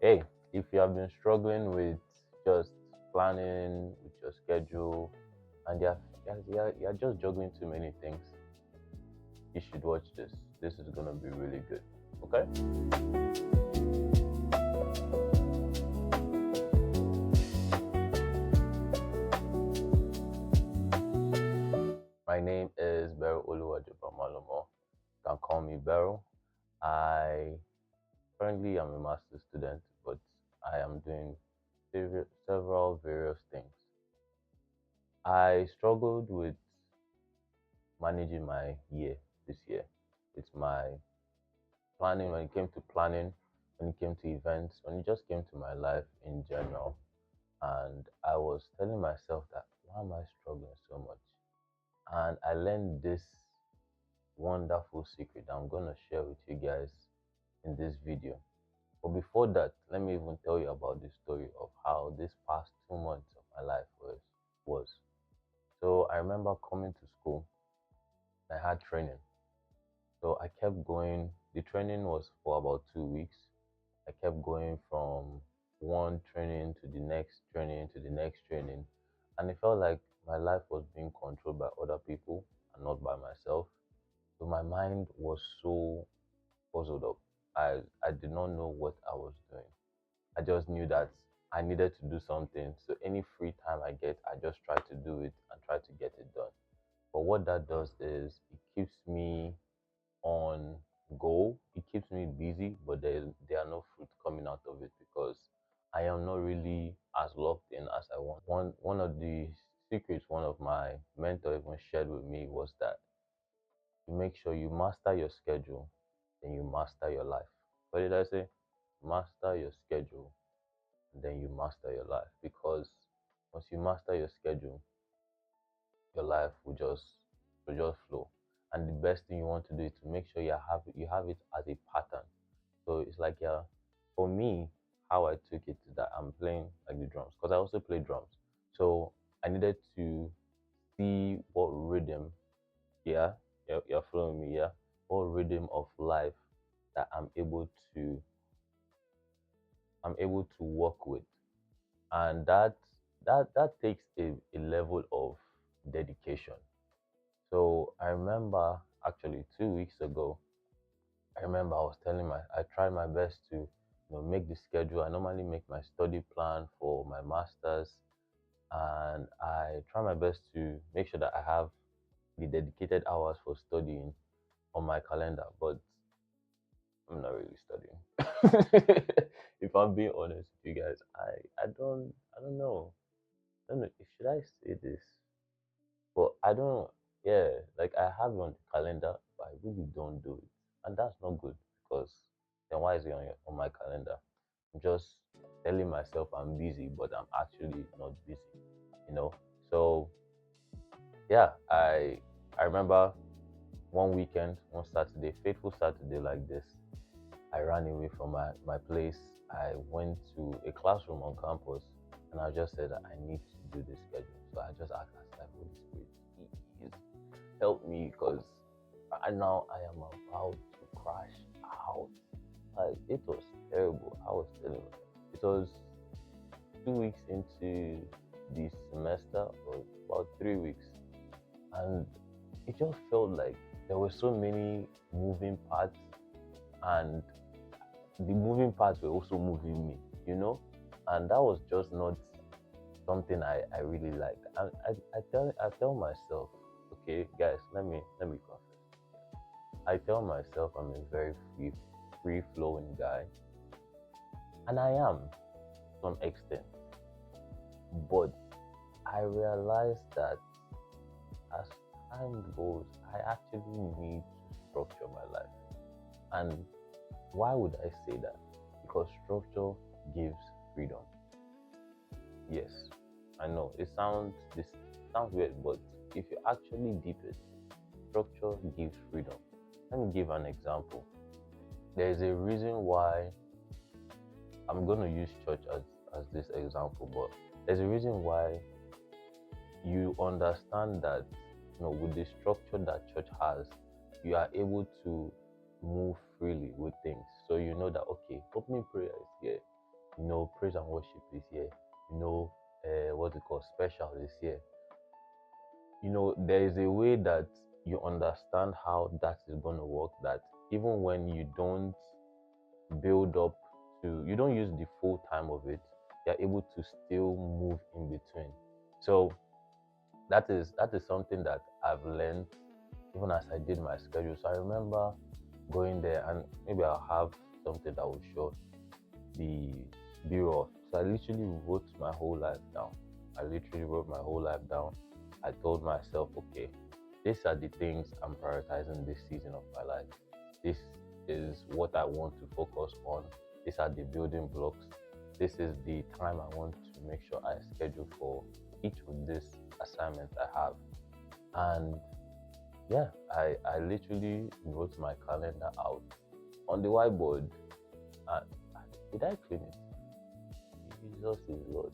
Hey, if you have been struggling with just planning with your schedule and you're just juggling too many things, you should watch this. This is gonna be really good. Okay? My name is Beryl Malomo. You can call me Beryl. I currently am a master's student, but I am doing several various things. I struggled with managing my year this year. It's my planning when it came to planning, when it came to events, when it just came to my life in general. And I was telling myself that why am I struggling so much? And I learned this wonderful secret that I'm gonna share with you guys in this video. But before that, let me even tell you about the story of how this past 2 months of my life was. So I remember coming to school, I had training. So I kept going. The training was for about 2 weeks. I kept going from one training to the next training to the next training. And it felt like my life was being controlled by other people and not by myself. So my mind was so puzzled up. I did not know what I was doing. I just knew that I needed to do something. So any free time I get, I just try to do it and try to get it done. But what that does is it keeps me on goal. It keeps me busy, but there are no fruit coming out of it because I am not really as locked in as I want. One of the secrets one of my mentor even shared with me was that you make sure you master your schedule, then you master your life. What did I say? Master your schedule, then you master your life. Because once you master your schedule, your life will just flow. And the best thing you want to do is to make sure you have it as a pattern. So it's like, yeah, for me, how I took it is that I'm playing like the drums because I also play drums. So I needed to see what rhythm, yeah, you're following me, yeah, what rhythm of life that I'm able to work with, and that takes a level of dedication. So I remember actually 2 weeks ago, I remember I tried my best to, make the schedule. I normally make my study plan for my masters, and I try my best to make sure that I have the dedicated hours for studying on my calendar. But I'm not really studying. If I'm being honest with you guys, I don't know. I don't know. Should I say this? But I don't. Yeah, like I have it on the calendar, but I really don't do it, and that's not good because then why is it on my calendar? I'm just telling myself I'm busy, but I'm actually not busy. You know. So yeah, I remember one weekend, one Saturday, fateful Saturday like this. I ran away from my place. I went to a classroom on campus, and I just said that I need to do this schedule. So I just asked myself, Holy Spirit, please help me because I am about to crash out. Like it was terrible. I was telling you, it was 2 weeks into the semester, or about 3 weeks, and it just felt like there were so many moving parts, and the moving parts were also moving me, and that was just not something I really liked. I tell myself, okay, guys, let me confess. I tell myself I'm a very free flowing guy, and I am to some extent. But I realized that as time goes, I actually need to structure my life. And why would I say that? Because structure gives freedom. Yes, I know this sounds weird, but if you actually deep it, structure gives freedom. Let me give an example. There is a reason why I'm going to use church as this example, but there's a reason why you understand that, with the structure that church has, you are able to move freely with things. So you know that, okay, opening prayer is here, praise and worship is here. What's it called? Special is here. There is a way that you understand how that is going to work, that even when you don't build up you don't use the full time of it, you're able to still move in between. So that is something that I've learned even as I did my schedule. So I remember going there, and maybe I'll have something that will show the bureau. So I literally wrote my whole life down. I literally wrote my whole life down. I told myself, okay, these are the things I'm prioritizing this season of my life. This is what I want to focus on. These are the building blocks. This is the time I want to make sure I schedule for each of these assignments I have. And yeah, I literally wrote my calendar out on the whiteboard. And did I clean it? Jesus is Lord.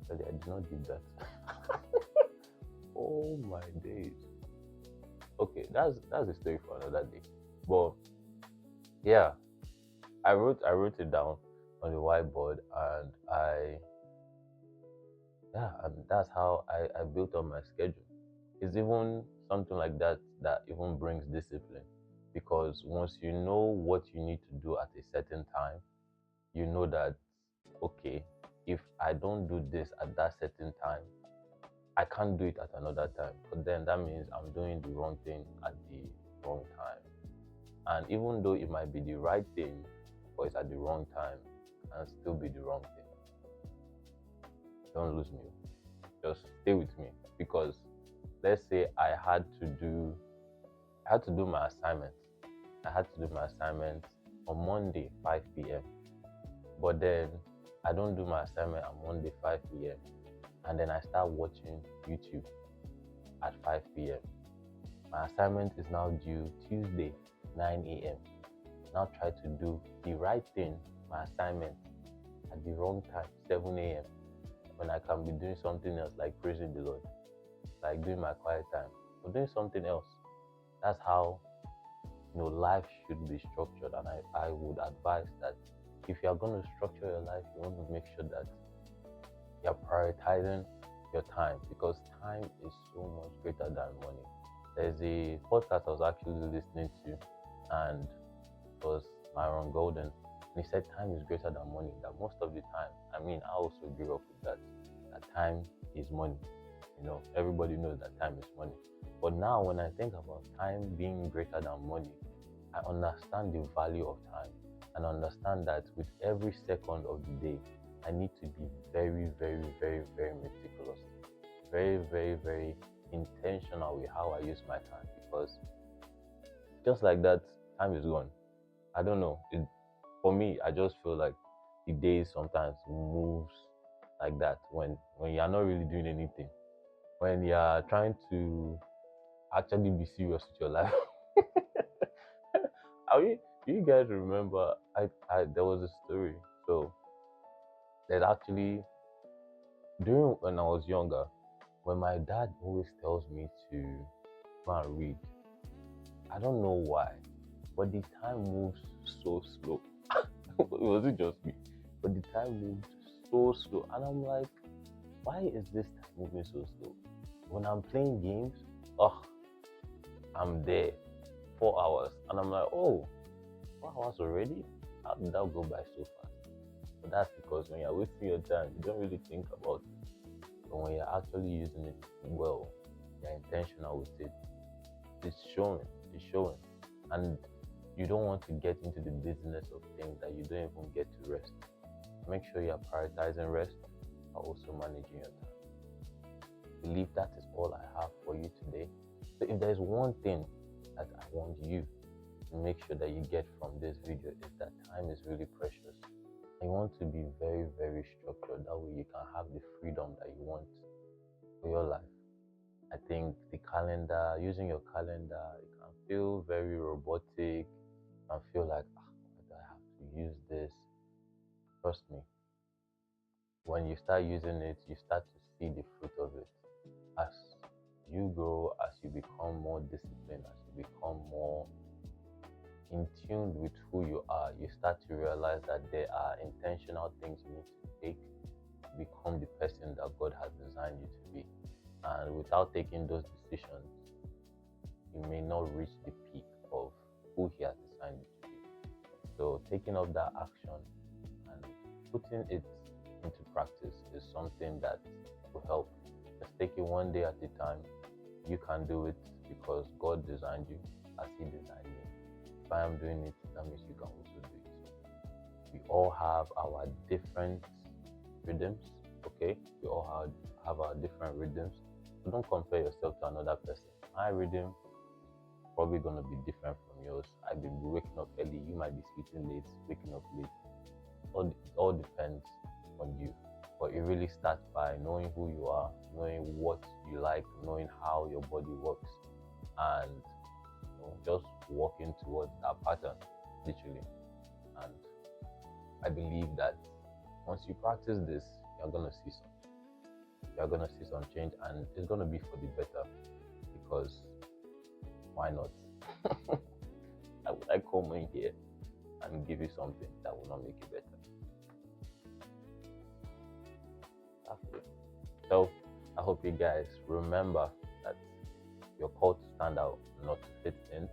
Actually, I did not do that. Oh my days. Okay, that's a story for another day. But yeah, I wrote it down on the whiteboard, and and that's how I built up my schedule. It's even something like that that even brings discipline, because once you know what you need to do at a certain time, you know that, okay, if I don't do this at that certain time, I can't do it at another time. But then that means I'm doing the wrong thing at the wrong time. And even though it might be the right thing, but it's at the wrong time, it can still be the wrong thing. Don't lose me. Just stay with me. Because let's say I had to do my assignment. I had to do my assignment on Monday, 5 p.m. But then I don't do my assignment on Monday, 5 p.m. And then I start watching YouTube at 5 p.m. My assignment is now due Tuesday, 9 a.m. Now try to do the right thing, my assignment, at the wrong time, 7 a.m. when I can be doing something else, like praising the Lord, like doing my quiet time, or doing something else. That's how life should be structured. And I would advise that if you are going to structure your life, you want to make sure that you're prioritizing your time, because time is so much greater than money. There's a podcast I was actually listening to, and it was Myron Golden, and he said time is greater than money. That most of the time, I also grew up with that time is money. Everybody knows that time is money. But now when I think about time being greater than money, I understand the value of time, and understand that with every second of the day, I need to be very, very, very, very meticulous, very, very, very intentional with how I use my time, because just like that, time is gone. I don't know. For me, I just feel like the days sometimes moves like that when you're not really doing anything, when you're trying to actually be serious with your life. Do you guys remember? There was a story. So there's actually, during when I was younger, when my dad always tells me to go and read, I don't know why, but the time moves so slow. Was it just me? But the time moves so slow, and I'm like, why is this time moving so slow? When I'm playing games, I'm there 4 hours, and I'm like, oh, 4 hours already? How did that go by so fast? But that's because when you're wasting your time, you don't really think about it. But when you're actually using it well, you're intentional with it, it's showing. And you don't want to get into the business of things that you don't even get to rest. Make sure you're prioritizing rest, but also managing your time. I believe that is all I have for you today. So if there's one thing that I want you to make sure that you get from this video, is that time is really precious. And you want to be very, very structured. That way you can have the freedom that you want for your life. I think using your calendar, it can feel very robotic, and feel like, why do I have to use this? Trust me, when you start using it, you start to see the fruit of it. As you grow, as you become more disciplined, as you become more in tune with who you are, you start to realize that there are intentional things you need to take to become the person that God has designed you to be. And without taking those decisions, you may not reach the peak of who He has designed you to be. So taking up that action and putting it into practice is something that will help. Just take it one day at a time. You can do it because God designed you as He designed you. If I am doing it, that means you can also do it. We all have our different rhythms, okay? We all have our different rhythms. So don't compare yourself to another person. My rhythm probably gonna be different from yours. I may be waking up early, you might be sleeping late, waking up late. All depends on you. But it really starts by knowing who you are, knowing what you like, knowing how your body works, and just walking towards that pattern, literally. And I believe that once you practice this, you're gonna see some change, and it's gonna be for the better. Because why not? I would like come in here and give you something that will not make you better. So I hope you guys remember that you're called to stand out, not to fit in.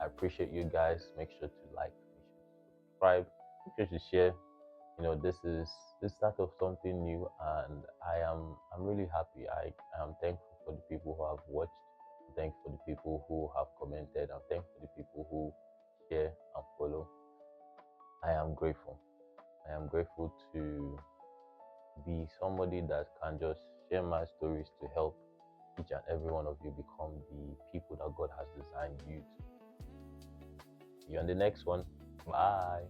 I appreciate you guys. Make sure to like, make sure to subscribe, make sure to share. This is the start of something new, and I'm really happy. I am thankful for the people who have watched. I'm thankful for the people who have commented. I'm thankful for the people who share and follow. I am grateful. I am grateful to be somebody that can just share my stories to help each and every one of you become the people that God has designed you to. See you on the next one. Bye.